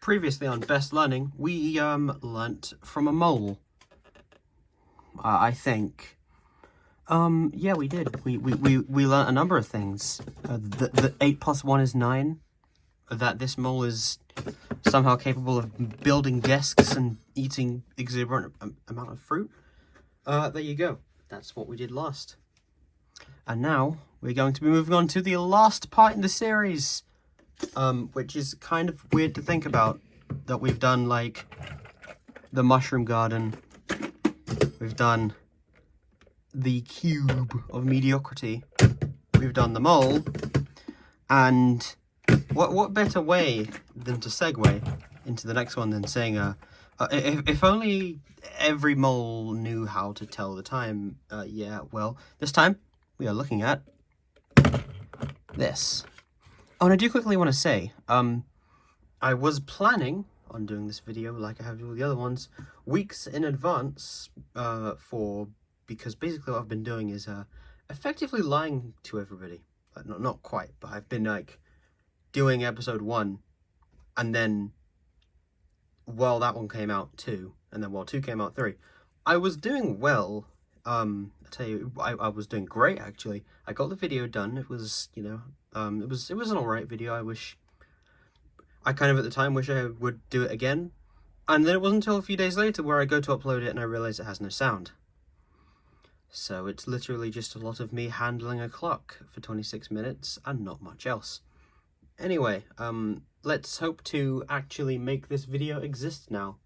Previously on Best Learning, we learnt from a mole. I think. Yeah, we did. We learnt a number of things. The 8 plus 1 is 9. That this mole is somehow capable of building desks and eating exuberant amount of fruit. There you go. That's what we did last. And now we're going to be moving on to the last part in the series, which is kind of weird to think about, that we've done like the mushroom garden, we've done the cube of mediocrity, we've done the mole, and what better way than to segue into the next one than saying if only every mole knew how to tell the time. Yeah, well, this time we are looking at this. Oh, and I do quickly want to say, I was planning on doing this video, like I have with the other ones, weeks in advance, because basically what I've been doing is effectively lying to everybody. Not quite, but I've been like doing episode 1, and then while that one came out 2, and then while 2 came out 3, I was doing well. I tell you, I was doing great actually. I got the video done. It was, you know, it was an alright video. I kind of at the time wish I would do it again. And then it wasn't until a few days later where I go to upload it and I realize it has no sound. So it's literally just a lot of me handling a clock for 26 minutes and not much else. Anyway, let's hope to actually make this video exist now,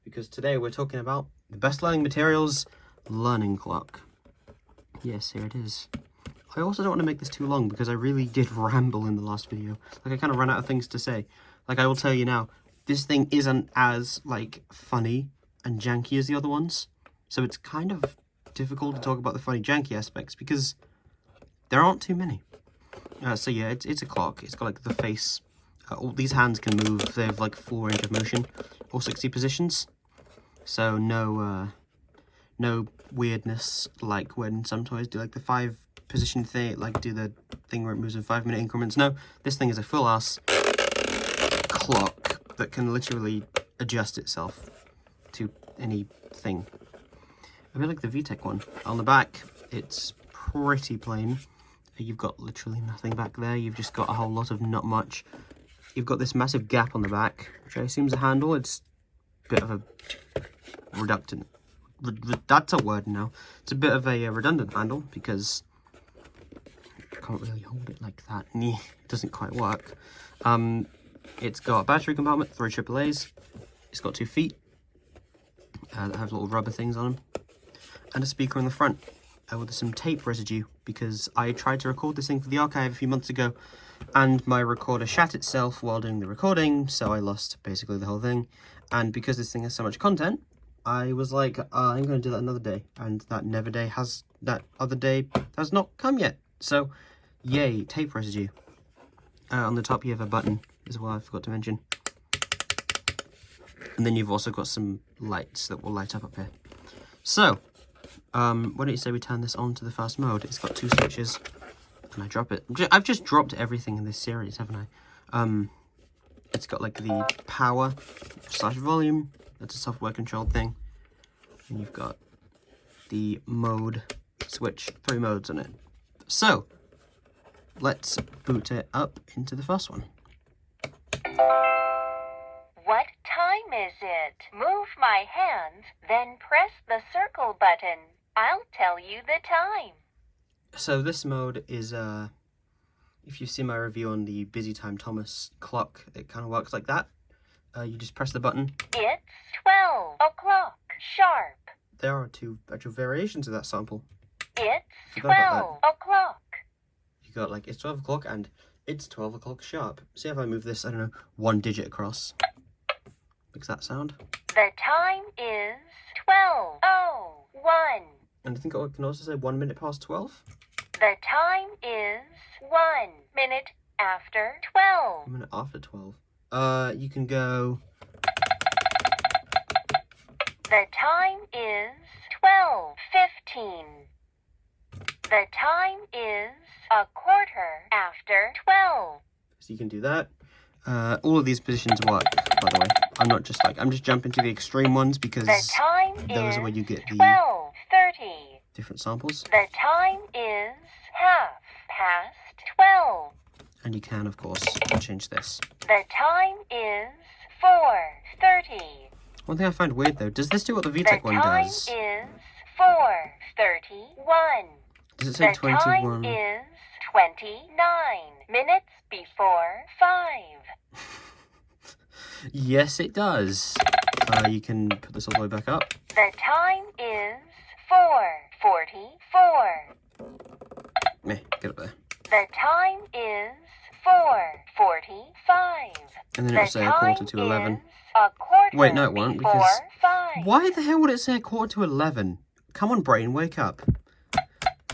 because today we're talking about the Best Learning Materials learning clock. Yes, here it is. I also don't want to make this too long because I really did ramble in the last video. Like, I kind of ran out of things to say. Like, I will tell you now, this thing isn't as, like, funny and janky as the other ones. So it's kind of difficult to talk about the funny janky aspects because there aren't too many. So yeah, it's a clock. It's got, like, the face. All these hands can move. They have, like, 4 range of motion or 60 positions. So no weirdness like when some toys do, like, the 5 position thing, like do the thing where it moves in 5-minute increments. No, this thing is a full-ass clock that can literally adjust itself to anything. A bit like the VTech one. On the back, it's pretty plain. You've got literally nothing back there. You've just got a whole lot of not much. You've got this massive gap on the back, which I assume is a handle. It's a bit of a reductant. That's a word now. It's a bit of a redundant handle because I can't really hold it like that. It doesn't quite work. It's got a battery compartment, 3 AAAs. It's got 2 feet that have little rubber things on them, and a speaker in the front with some tape residue, because I tried to record this thing for the archive a few months ago and my recorder shat itself while doing the recording, so I lost basically the whole thing. And because this thing has so much content, I was like, I'm going to do that another day, and that other day has not come yet. So, yay, tape residue. On the top you have a button as well, I forgot to mention. And then you've also got some lights that will light up here. So, why don't you say we turn this on to the fast mode? It's got 2 switches, and I drop it. I've just dropped everything in this series, haven't I? It's got like the power / volume. That's a software controlled thing. And you've got the mode switch, 3 modes on it. So, let's boot it up into the first one. What time is it? Move my hands, then press the circle button. I'll tell you the time. So this mode is, if you see my review on the Busy Time Thomas clock, it kind of works like that. You just press the button. It's 12 o'clock sharp. There are 2 actual variations of that sample. It's 12 o'clock. You got like, it's 12 o'clock and it's 12 o'clock sharp. See if I move this, I don't know, 1 digit across. Makes that sound. The time is 12:01. And I think I can also say 1 minute past 12. The time is 1 minute after 12. 1 minute after 12. You can go. The time is 12:15. The time is 1/4 after 12. So you can do that. All of these positions work, by the way. I'm just jumping to the extreme ones because The time those is are where you get the 12:30. different samples. The time is 12:30. And you can, of course, change this. The time is 4:30. One thing I find weird, though, does this do what the The VTech one time does? is 4:31. Does it say The 21? time is 29 minutes before 5. Yes, it does. You can put this all the way back up. The time is 4:44. Meh, get up there. The time is 4:45. And then it'll say a quarter to 11. A quarter Wait, no, it won't, before because 5. why the hell would it say a quarter to 11? Come on, brain, wake up.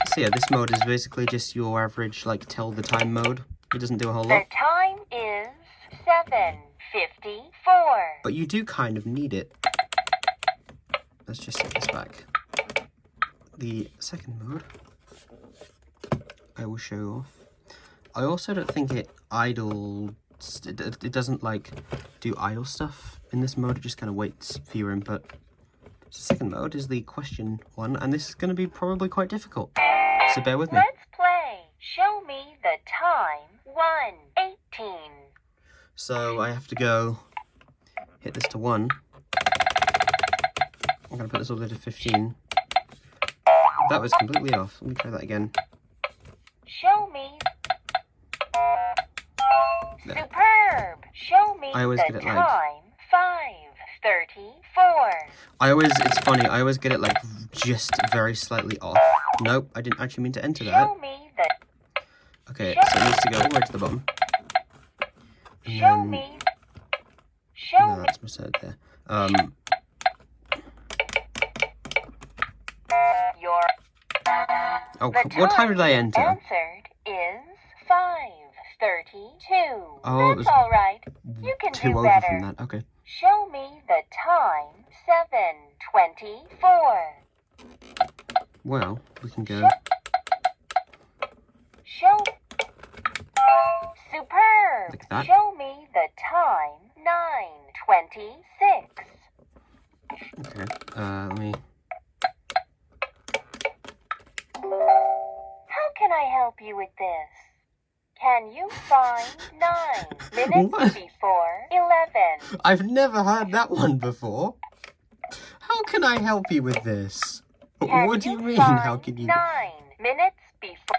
So yeah, this mode is basically just your average, like, tell the time mode. It doesn't do a whole The lot. time is 7:54. But you do kind of need it. Let's just set this back. The second mode, I will show off. I also don't think it doesn't, like, do idle stuff in this mode. It just kind of waits for your input. So the second mode is the question one, and this is going to be probably quite difficult. So bear with me. Let's play. Show me the time. 1:18. So I have to go hit this to 1. I'm going to put this all the way to 15. That was completely off. Let me try that again. Show me. There. Superb. Show me I always the get it, like- time. 5:34. It's funny, I always get it, like, just very slightly off. Nope, I didn't actually mean to enter that. Show me the. Okay, so it needs to go all the way to the bottom. And Show then- me. Show No, me. that's misheard there. Your. Oh, The what time did I enter? Answered is 5:32. Oh, it was That's all right. You can Two do over better. from that, okay. Show me the time. 7:24. Well, we can go. Show. Superb. Like that. Show me the time. 9:26. Okay, let me... How can I help you with this? Can you find 9 minutes What? before 11? I've never heard that one before. How can I help you with this? What do you mean, find how can you... 9 minutes before.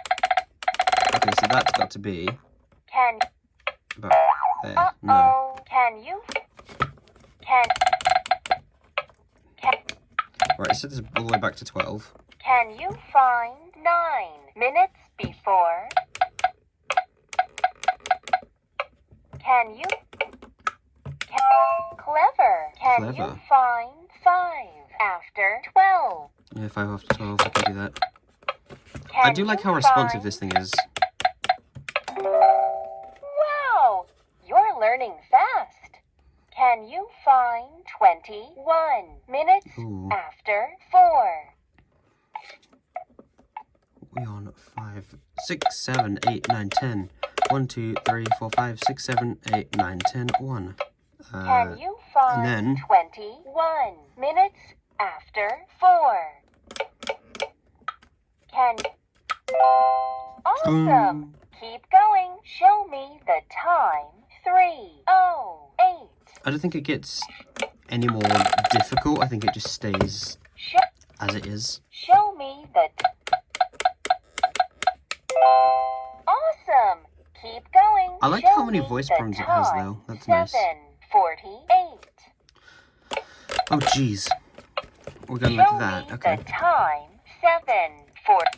Okay, so that's got to be Can. about there. No. Uh-oh. Can you. Can. Right, so this is all the way back to 12. Can you find 9 minutes before? Can you? Clever. Can you Clever. find 5 after 12? Yeah, 5 after 12, I can do that. Can I do like you how responsive find- this thing is. Wow, you're learning fast. Can you find 21 minutes Ooh. after 4? We're on 5, 6, 7, 8, 9, 10. 1, 2, 3, 4, 5, 6, 7, 8, 9, 10, 1. Can you find then- 21 minutes after 4? Can. Awesome. Boom. Keep going. Show me the time. 3:08. I don't think it gets any more difficult. I think it just stays as it is. Show me the. Awesome. Keep going. I like Show how many me voice the prompts it has, time. though. That's nice. 7:48. Oh, jeez. We're going Show like that. me Okay. the time. 7:40.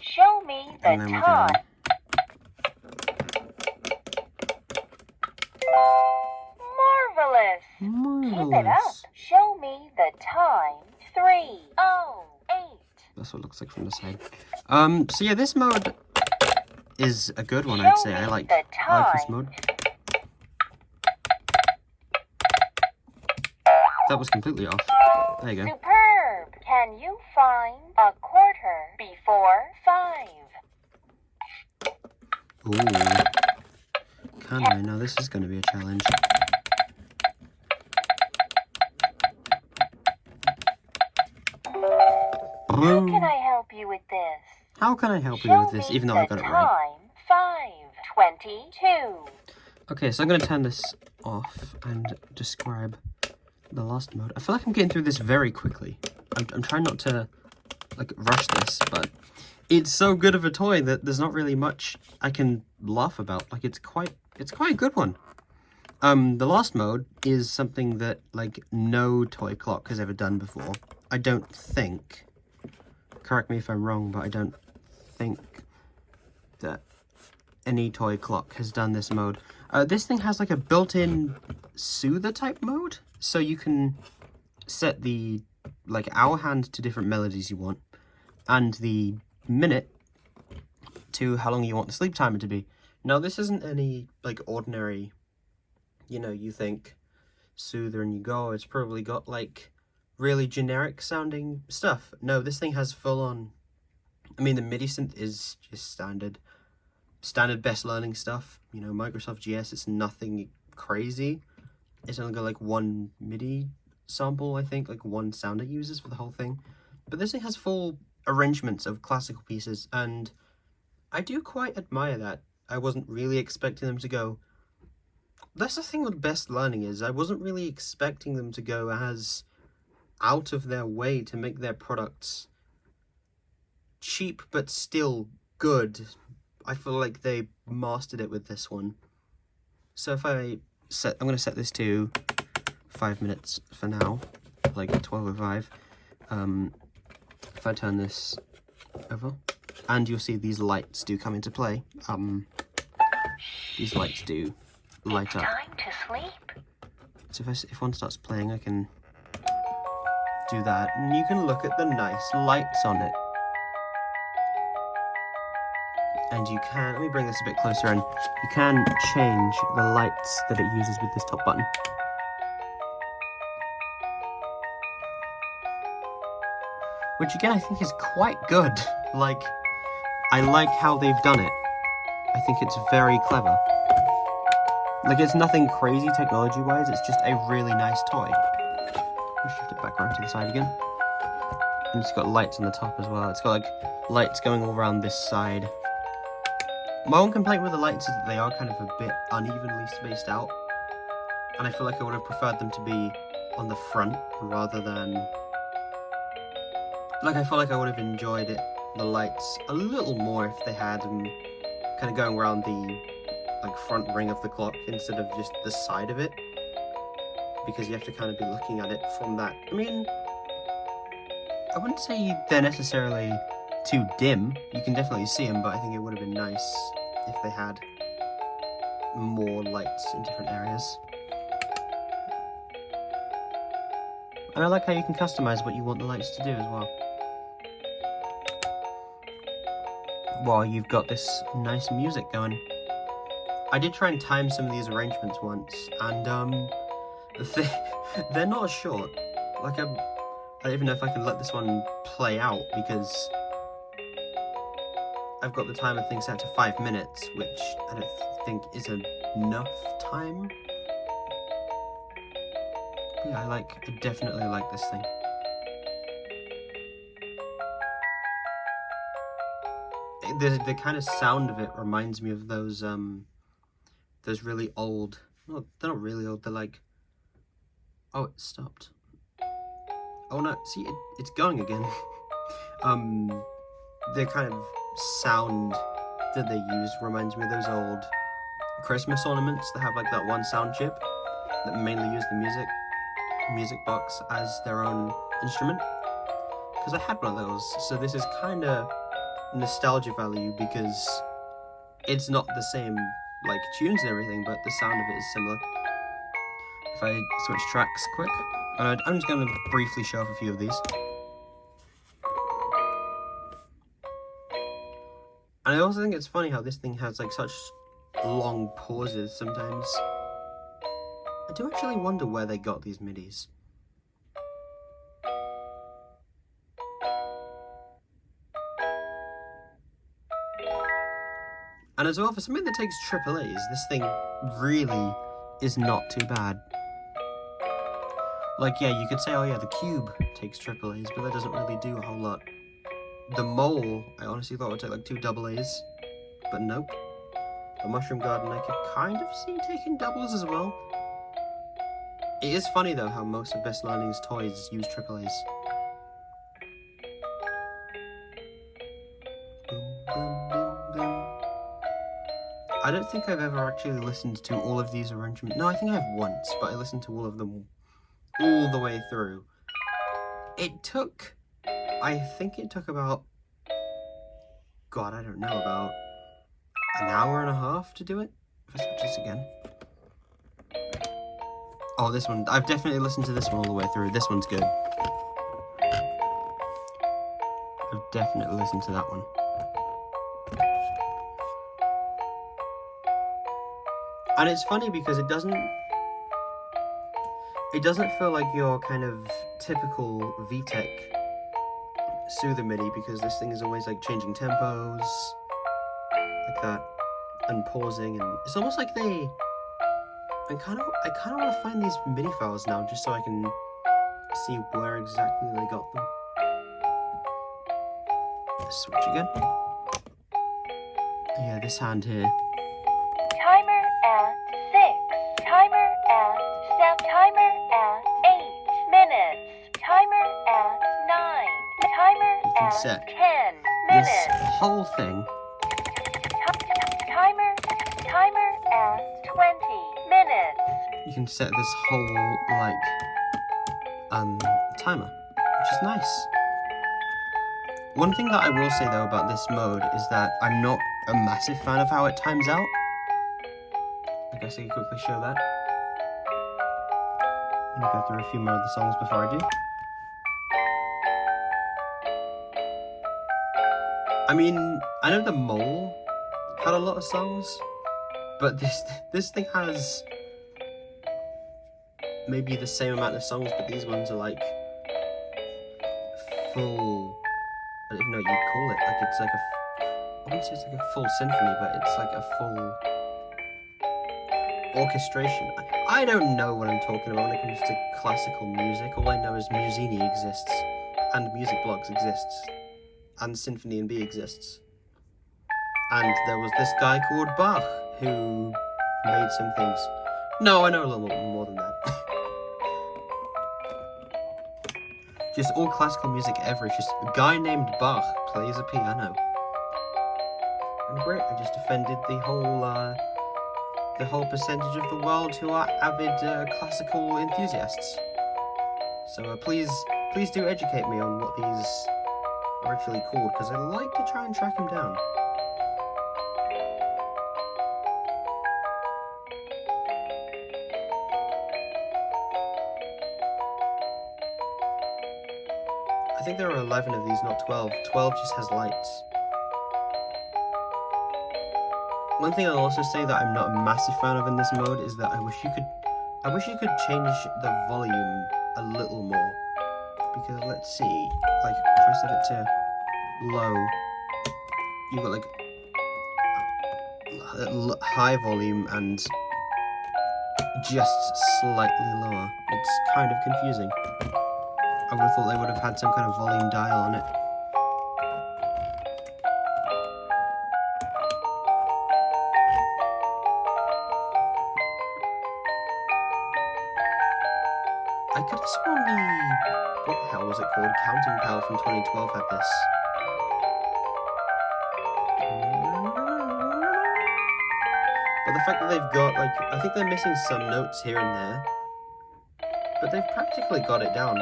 Show me the And then we go. time. Marvelous. Keep it up. Marvelous. Show me the time. 3:08. That's what it looks like from the side. So yeah, this mode is a good one, I'd say. I like this mode. That was completely off. There you go. Superb. Can you find a quarter before 5? Ooh. Can I? Now this is going to be a challenge. How can I help you with this? How can I help you with this, even though I got it right? 5:22. Okay, so I'm going to turn this off and describe the last mode. I feel like I'm getting through this very quickly. I'm trying not to, like, rush this, but it's so good of a toy that there's not really much I can laugh about. Like, it's quite a good one. The last mode is something that, like, no toy clock has ever done before. I don't think. Correct me if I'm wrong, but I don't think that any toy clock has done this mode. This thing has like a built-in soother type mode, so you can set the like hour hand to different melodies you want, and the minute to how long you want the sleep timer to be. Now this isn't any like ordinary, you know, you think soother and you go. It's probably got like really generic sounding stuff. No, this thing has full on. I mean, the MIDI synth is just standard best learning stuff, you know, Microsoft GS. It's nothing crazy. It's only got like one MIDI sample, I think, like one sound it uses for the whole thing. But this thing has full arrangements of classical pieces, and I do quite admire that. I wasn't really expecting them to go. That's the thing with best learning is I wasn't really expecting them to go as out of their way to make their products cheap but still good. I feel like they mastered it with this one. So if I'm going to set this to 5 minutes for now, like 12:05. If I turn this over, and you'll see these lights do come into play. These lights do light up. Time to sleep. So if one starts playing, I can do that, and you can look at the nice lights on it. And you can, let me bring this a bit closer in, you can change the lights that it uses with this top button. Which again, I think is quite good. Like, I like how they've done it. I think it's very clever. Like, it's nothing crazy technology-wise, it's just a really nice toy. I'll shift it back around to the side again. And it's got lights on the top as well. It's got, like, lights going all around this side. My one complaint with the lights is that they are kind of a bit unevenly spaced out, and I feel like I would have preferred them to be on the front rather than, like, I feel like I would have enjoyed the lights a little more if they had them kind of going around the like front ring of the clock instead of just the side of it, because you have to kind of be looking at it from that. I mean, I wouldn't say they're necessarily too dim. You can definitely see them, but I think it would have been nice if they had more lights in different areas. And I like how you can customize what you want the lights to do as well, while you've got this nice music going. I did try and time some of these arrangements once, and they're not short. Like, I don't even know if I can let this one play out, because I've got the timer thing set to 5 minutes, which I don't think is enough time. Yeah, I definitely like this thing. The kind of sound of it reminds me of those really old, no, they're not really old, they're like, oh, it stopped. Oh no, see, it's going again. The kind of sound that they use reminds me of those old Christmas ornaments that have like that one sound chip that mainly use the music box as their own instrument. Because I had one of those, so this is kind of nostalgia value, because it's not the same like tunes and everything, but the sound of it is similar. If I switch tracks quick, and I'm just going to briefly show off a few of these. And I also think it's funny how this thing has like such long pauses sometimes. I do actually wonder where they got these MIDIs. And as well, for something that takes AAAs, this thing really is not too bad. Like, yeah, you could say, oh yeah, the Cube takes AAAs, but that doesn't really do a whole lot. The Mole, I honestly thought would take like 2 AAs, but nope. The Mushroom Garden, I could kind of see taking doubles as well. It is funny though how most of Best Learning's toys use AAAs. I don't think I've ever actually listened to all of these arrangements. No, I think I have once, but I listened to all of them all the way through. It took, I think it took about, God, I don't know, about an hour and a half to do it. If I switch this again. Oh, this one, I've definitely listened to this one all the way through. This one's good. I've definitely listened to that one. And it's funny because it doesn't feel like your kind of typical VTech soother MIDI, because this thing is always like changing tempos like that and pausing, and it's almost like I kind of want to find these MIDI files now just so I can see where exactly they got them. Let's switch again. Yeah, this hand here. Timer at 6. Timer at 7. Timer at 8 minutes. Timer at 9. Timer You can at set 10 this minutes. whole thing. Timer at 20 minutes. You can set this whole timer, which is nice. One thing that I will say though about this mode is that I'm not a massive fan of how it times out. I guess I can quickly show that. Let me go through a few more of the songs before I do. I mean, I know the Mole had a lot of songs, but this thing has maybe the same amount of songs, but these ones are like full, I don't even know what you'd call it. Like it's like I wouldn't say it's like a full symphony, but it's like a full orchestration. I don't know what I'm talking about when it comes to classical music. All I know is Musini exists, and Music Blogs exists, and Symphony in B exists. And there was this guy called Bach who made some things. No, I know a little more than that. Just all classical music ever. It's just a guy named Bach plays a piano. And great, I just offended the whole percentage of the world who are avid classical enthusiasts. So please do educate me on what these are actually called, because I like to try and track them down. I think there are 11 of these, not 12. 12 just has lights. One thing I'll also say that I'm not a massive fan of in this mode is that I wish you could change the volume a little more. Because let's see, like if I set it to low, you've got like high volume and just slightly lower. It's kind of confusing. I would have thought they would have had some kind of volume dial on it. I could have sworn what the hell was it called? Counting Pal from 2012 had this. But the fact that they've got, like, I think they're missing some notes here and there, but they've practically got it down.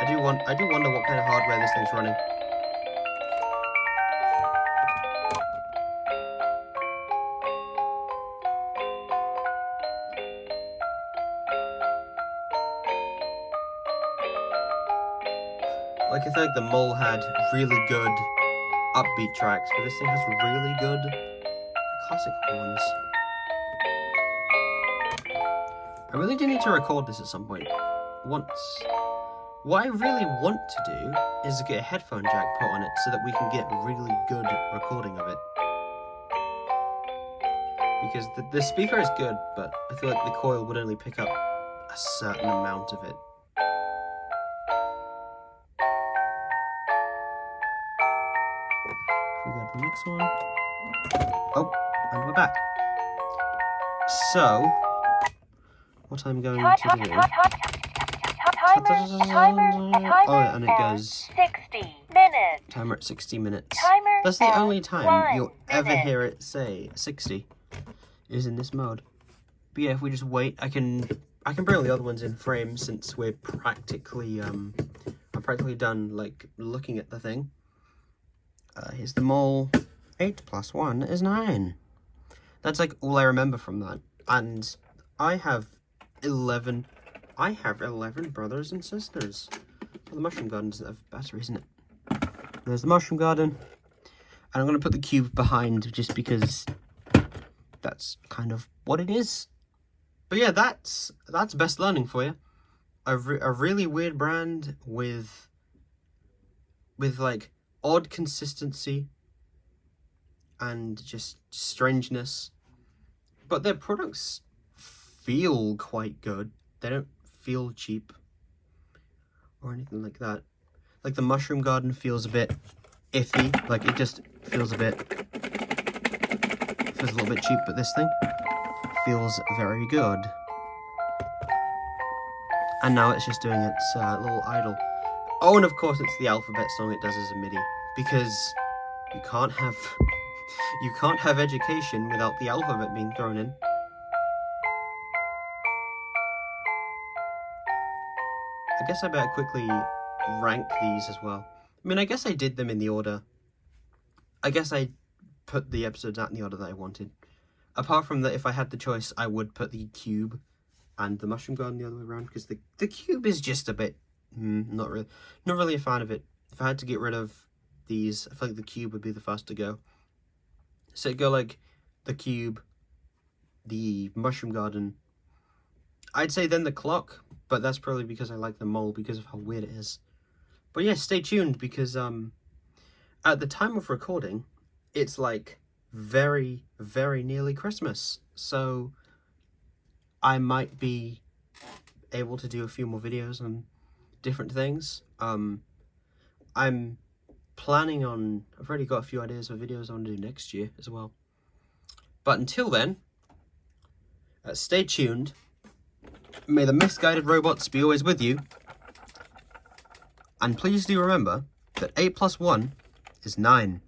I do wonder what kind of hardware this thing's running. Like, I feel like the Mole had really good upbeat tracks, but this thing has really good classical ones. I really do need to record this at some point. Once What I really want to do is get a headphone jack put on it so that we can get really good recording of it. Because the speaker is good, but I feel like the coil would only pick up a certain amount of it. We go to the next one. Oh, and we're back. So, what I'm going to do... Oh, and it goes... 60 minutes. Timer at 60 minutes. Timer That's the only time 1 you'll ever minute. hear it say 60 is in this mode. But yeah, if we just wait, I can bring all the other ones in frame since we're practically I'm practically done like looking at the thing. Here's the mole. 8 plus 1 is 9. That's like all I remember from that. And I have 11 brothers and sisters. Well, the mushroom garden doesn't have batteries in it. There's the mushroom garden. And I'm going to put the cube behind just because that's kind of what it is. But yeah, that's best learning for you. A really weird brand with like odd consistency and just strangeness. But their products feel quite good. They don't feel cheap or anything like that. Like the mushroom garden feels a bit iffy. Like it just feels a little bit cheap, but this thing feels very good. And now it's just doing its little idle. Oh, and of course it's the alphabet song it does as a MIDI, because you can't have education without the alphabet being thrown in. I guess I better quickly rank these as well. I mean, I guess I did them in the order. I guess I put the episodes out in the order that I wanted. Apart from that, if I had the choice, I would put the cube and the mushroom garden the other way around, because the cube is just a bit not really a fan of it. If I had to get rid of these, I feel like the cube would be the first to go. So it'd go like the cube, the mushroom garden. I'd say then the clock, but that's probably because I like the mole because of how weird it is. But yeah, stay tuned, because at the time of recording, it's like very, very nearly Christmas. So I might be able to do a few more videos on different things. I'm planning on, I've already got a few ideas of videos I want to do next year as well. But until then, stay tuned. May the misguided robots be always with you. And please do remember that 8 plus 1 is 9.